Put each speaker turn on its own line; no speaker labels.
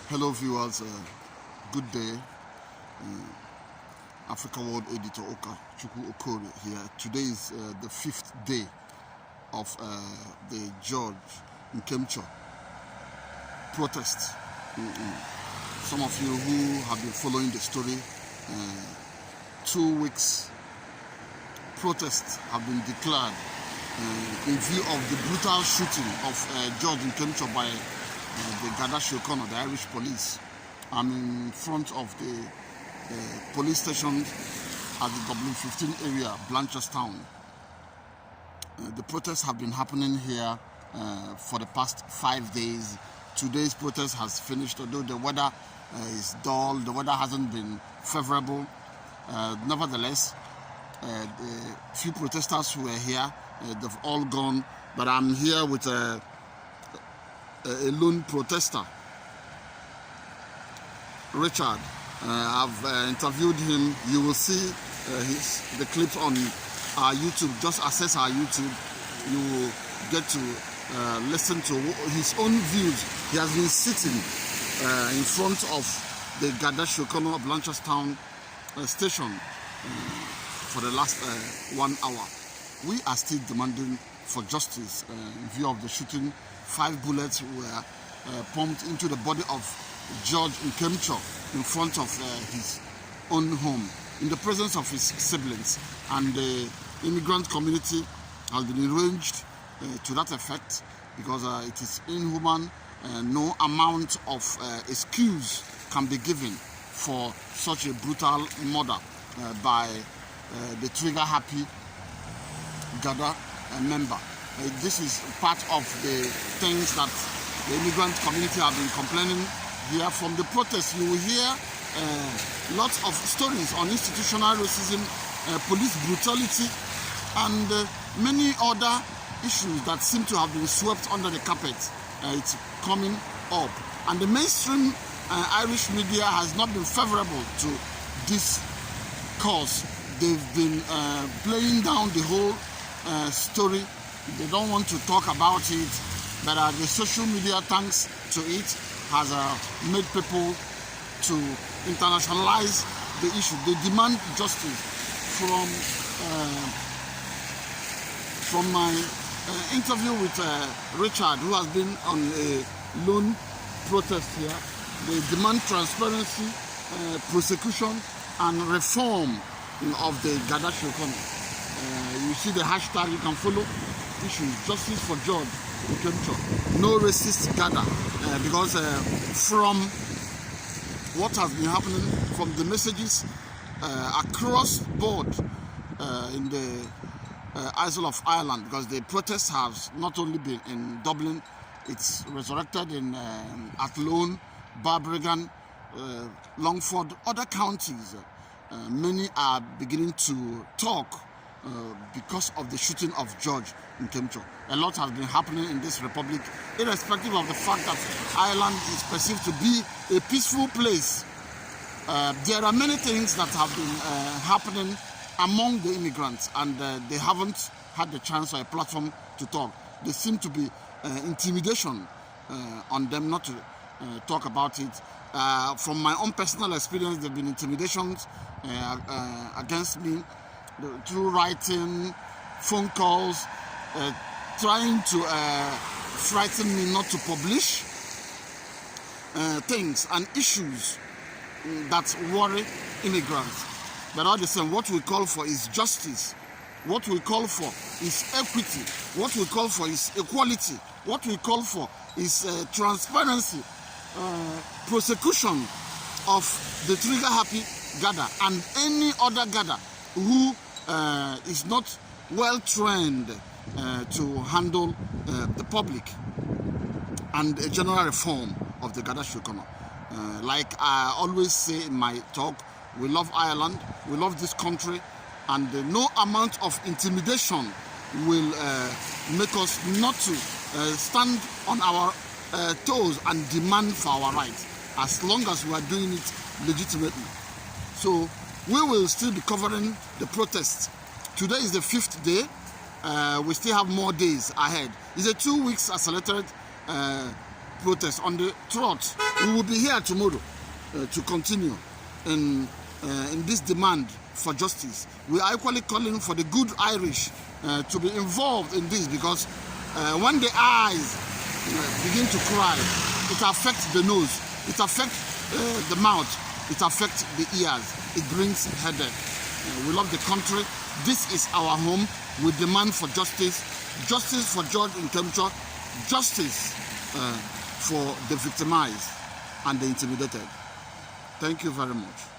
Hello viewers, good day. Africa World Editor Oka Chukwu Okori here. Today is the 5th day of the George Nkencho protest. Some of you who have been following the story, 2 weeks protests have been declared in view of the brutal shooting of George Nkencho by the Gaddafi O'Connor, the Irish police. I'm in front of the police station at the Dublin 15 area, Blanchardstown. The protests have been happening here for the past 5 days. Today's protest has finished, although the weather is dull, the weather hasn't been favorable. Nevertheless, the few protesters who were here, they've all gone, but I'm here with a lone protester, Richard. I've interviewed him. You will see the clips on our YouTube. Just access our YouTube. You will get to listen to his own views. He has been sitting in front of the Gaddafi O'Connor of Blanchardstown station for the last 1 hour. We are still demanding for justice in view of the shooting. 5 bullets were pumped into the body of George Nkencho in front of his own home, in the presence of his siblings, and the immigrant community has been enraged to that effect, because it is inhuman. No amount of excuse can be given for such a brutal murder by the trigger-happy Gada member. This is part of the things that the immigrant community have been complaining here. From the protests, you will hear lots of stories on institutional racism, police brutality, and many other issues that seem to have been swept under the carpet. It's coming up. And the mainstream Irish media has not been favorable to this cause. They've been playing down the whole story. They don't want to talk about it, but the social media, thanks to it, has made people to internationalize the issue. They demand justice. From my interview with Richard, who has been on a lone protest here, they demand transparency, prosecution, and reform of the Gaddafi O'Connor. You see the hashtag, you can follow. Issues, justice for George Nkencho, no racist Gada, because from what has been happening, from the messages across board in the Isle of Ireland, because the protests have not only been in Dublin, it's resurrected in Athlone, Balbriggan, Longford, other counties. Many are beginning to talk because of the shooting of George Nkencho. A lot has been happening in this republic, irrespective of the fact that Ireland is perceived to be a peaceful place. There are many things that have been happening among the immigrants, and they haven't had the chance or a platform to talk. There seem to be intimidation on them not to talk about it. From my own personal experience, there have been intimidations against me through writing, phone calls, trying to frighten me not to publish things and issues that worry immigrants. But all the same, what we call for is justice. What we call for is equity. What we call for is equality. What we call for is transparency, prosecution of the trigger-happy Gada and any other Gada who is not well trained to handle the public, and a general reform of the Gaddafi O'Connor. Like I always say in my talk, we love Ireland, we love this country, and no amount of intimidation will make us not to stand on our toes and demand for our rights, as long as we are doing it legitimately. So we will still be covering the protests. Today is the 5th day. We still have more days ahead. It's a 2 weeks accelerated protest on the trot. We will be here tomorrow to continue in this demand for justice. We are equally calling for the good Irish to be involved in this, because when the eyes begin to cry, it affects the nose, it affects the mouth, it affects the ears, it brings headache. We love the country. This is our home. We demand for justice, justice for George Nkencho, justice for the victimized and the intimidated. Thank you very much.